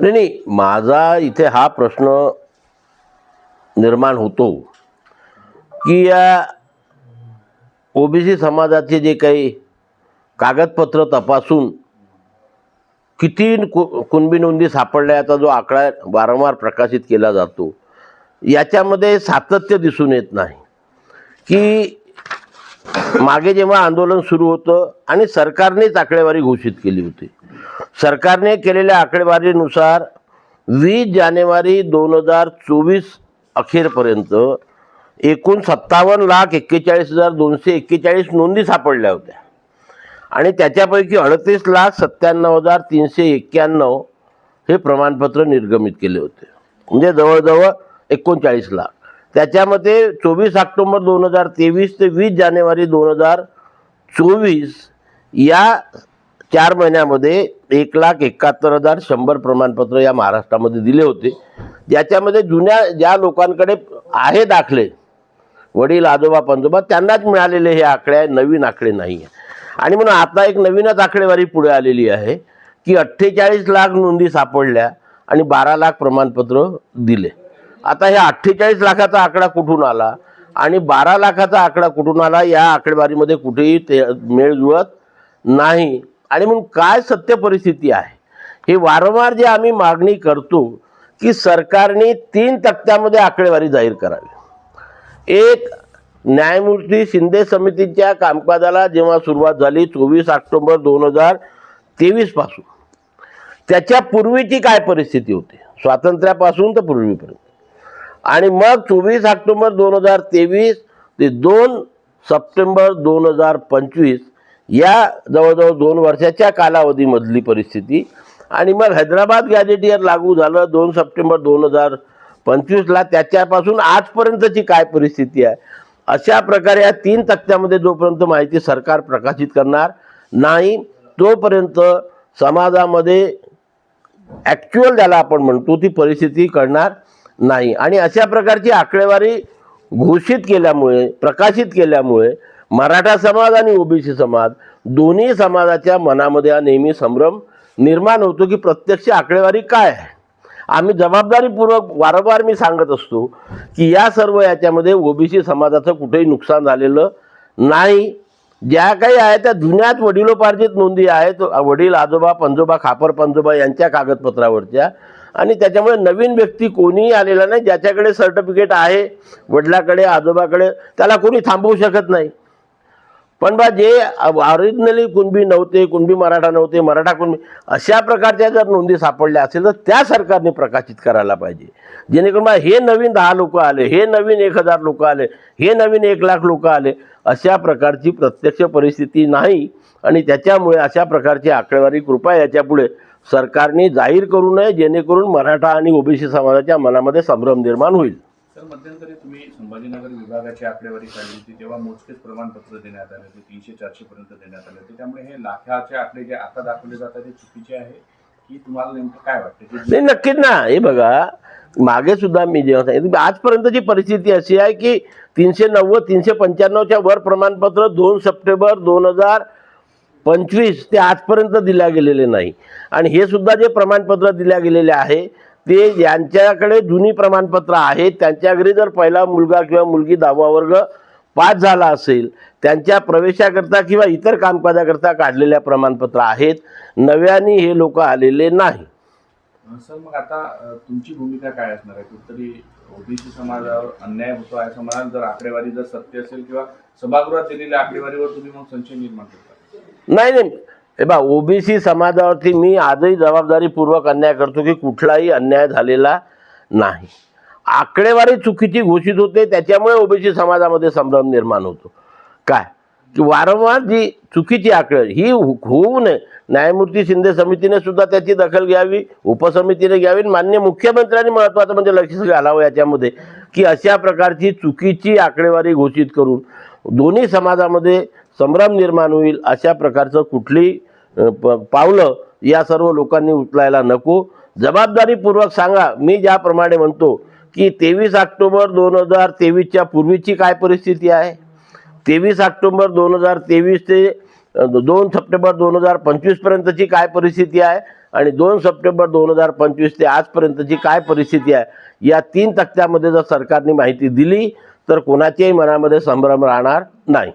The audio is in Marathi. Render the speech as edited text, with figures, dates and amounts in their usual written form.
नाही नाही, माझा इथे हा प्रश्न निर्माण होतो की या ओबीसी समाजाचे जे काही कागदपत्र तपासून किती कुणबी नोंदी सापडल्या याचा जो आकडा वारंवार प्रकाशित केला जातो, याच्यामध्ये सातत्य दिसून येत नाही. की मागे जेव्हा आंदोलन सुरू होतं आणि सरकारनेच आकडेवारी घोषित केली होती, सरकारने केलेल्या आकडेवारीनुसार 20 जानेवारी 2024 अखेरपर्यंत एकूण 57,41,241 नोंदी सापडल्या होत्या आणि त्याच्यापैकी 38,97,391 हे प्रमाणपत्र निर्गमित केले होते, म्हणजे जवळजवळ 39 लाख. त्याच्यामध्ये 24 ऑक्टोबर 2023 ते 20 जानेवारी 2024 या 4 महिन्यामध्ये 1,71,100 प्रमाणपत्र या महाराष्ट्रामध्ये दिले होते, ज्याच्यामध्ये ज्या लोकांकडे आहे दाखले, वडील आजोबा पंजोबा, त्यांनाच मिळालेले हे आकडे आहे, नवीन आकडे नाही आहे. आणि म्हणून आता एक नवीनच आकडेवारी पुढे आलेली आहे की 48 लाख नोंदी सापडल्या आणि 12 लाख प्रमाणपत्र दिले. आता हे 48 लाखाचा आकडा कुठून आला आणि 12 लाखाचा आकडा कुठून आला, या आकडेवारीमध्ये कुठेही ते मेळ जुळत नाही. आणि म्हणून काय सत्य परिस्थिती आहे हे वारंवार जे आम्ही मागणी करतो की सरकारने 3 तक्त्यामध्ये आकडेवारी जाहीर करावी. एक, न्यायमूर्ती शिंदे समितीच्या कामकाजाला जेव्हा सुरुवात झाली 24 ऑक्टोबर 2023 पासून, त्याच्या पूर्वीची काय परिस्थिती होती स्वातंत्र्यापासून तर पूर्वीपर्यंत, आणि मग 24 ऑक्टोबर 2023 ते 2 सप्टेंबर 2025 या जवळजवळ 2 वर्षाच्या कालावधीमधली परिस्थिती, आणि मग हैदराबाद गॅजेटियर लागू झालं 2 सप्टेंबर 2025ला, त्याच्यापासून आजपर्यंतची काय परिस्थिती आहे. अशा प्रकारे या 3 तक्त्यामध्ये जोपर्यंत माहिती सरकार प्रकाशित करणार नाही तोपर्यंत समाजामध्ये ॲक्च्युअल ज्याला आपण म्हणतो ती परिस्थिती कळणार नाही. आणि अशा प्रकारची आकडेवारी घोषित केल्यामुळे, प्रकाशित केल्यामुळे मराठा समाज आणि ओबीसी समाज दोन्ही समाजाच्या मनामध्ये हा नेहमी संभ्रम निर्माण होतो की प्रत्यक्ष आकडेवारी काय आहे. आम्ही जबाबदारीपूर्वक वारंवार मी सांगत असतो की या सर्व याच्यामध्ये ओबीसी समाजाचं कुठेही नुकसान झालेलं नाही. ज्या काही आहे त्या जुन्याच वडिलोपार्जित नोंदी आहेत, वडील आजोबा पंजोबा खापर पंजोबा यांच्या कागदपत्रावरच्या, आणि त्याच्यामुळे नवीन व्यक्ती कोणीही आलेला नाही. ज्याच्याकडे सर्टिफिकेट आहे वडिलाकडे आजोबाकडे त्याला कोणी थांबवू शकत नाही. पण बा जे ओरिजिनली कुणबी नव्हते, कुणबी मराठा नव्हते, मराठा कुणबी, अशा प्रकारच्या जर नोंदी सापडल्या असेल तर त्या सरकारने प्रकाशित करायला पाहिजे, जेणेकरून बा हे नवीन 10 लोक आले, हे नवीन 1,000 लोक आले, हे नवीन 1 लाख लोक आले, अशा प्रकारची प्रत्यक्ष परिस्थिती नाही. आणि त्याच्यामुळे अशा प्रकारची आकडेवारी कृपया याच्यापुढे सरकारने जाहीर करू नये, जेणेकरून मराठा आणि ओबीसी समाजाच्या मनामध्ये संभ्रम निर्माण होईल. सर, मध्यंतरी तुम्ही संभाजीनगर विभागाची आकडेवारी काढली होती तेव्हा मोजकेच प्रमाणपत्र देण्यात आले होते, 300-400 पर्यंत देण्यात आले होते. त्यामुळे हे लाखाचे आकडे जे आता दाखवले जातात ते चुकीचे आहे की तुम्हाला नेमकं काय वाटतं? नाही, नक्कीच ना. हे बघा, मागे सुद्धा मी जेव्हा सांगितलं आजपर्यंतची परिस्थिती अशी आहे की 390-395च्या वर प्रमाणपत्र 2 सप्टेंबर 2025 ते आजपर्यंत दिल्या गेलेले नाही. आणि हे सुद्धा जे प्रमाणपत्र दिल्या गेलेले आहे ते ज्यांच्याकडे जुनी प्रमाणपत्र आहेत त्यांच्या घरी जर पहिला मुलगा किंवा मुलगी 10वा वर्ग पास झाला असेल त्यांच्या प्रवेशाकरता किंवा इतर कामकाजाकरता काढलेल्या प्रमाणपत्र आहेत, नव्याने हे लोक आलेले नाही. सर, मग आता तुमची भूमिका काय असणार आहे? कुठतरी ओबीसी समाजावर अन्याय होतो आहे असं म्हणाल जर आकडेवारी जर सत्य असेल, किंवा सभागृहात दिलेल्या आकडेवारीवर तुम्ही मग संशय निर्माण करता? नाही नाही, हे बा, ओबीसी समाजावरती मी आजही जबाबदारीपूर्वक अन्याय करतो की कुठलाही अन्याय झालेला नाही. आकडेवारी चुकीची घोषित होते, त्याच्यामुळे ओबीसी समाजामध्ये संभ्रम निर्माण होतो. काय की वारंवार जी चुकीची आकडेवारी ही होऊ नये. न्यायमूर्ती शिंदे समितीने सुद्धा त्याची दखल घ्यावी, उपसमितीने घ्यावी, माननीय मुख्यमंत्र्यांनी महत्त्वाचं म्हणजे लक्ष घालावं याच्यामध्ये की अशा प्रकारची चुकीची आकडेवारी घोषित करून दोन्ही समाजामध्ये संभ्रम निर्माण होईल अशा प्रकारचं कुठली पावलं या सर्व लोकांनी उचलायला नको. जबाबदारीपूर्वक सांगा. मी ज्याप्रमाणे म्हणतो की 23 ऑक्टोबर 2023च्या पूर्वीची काय परिस्थिती आहे, 23 ऑक्टोबर 2023 ते 2 सप्टेंबर 2025 पर्यंतची काय परिस्थिती आहे आणि 2 सप्टेंबर 2025 ते आजपर्यंतची काय परिस्थिती आहे या 3 तक्त्यामध्ये जर सरकारने माहिती दिली तर कोणाच्याही मनामध्ये संभ्रम राहणार नाही.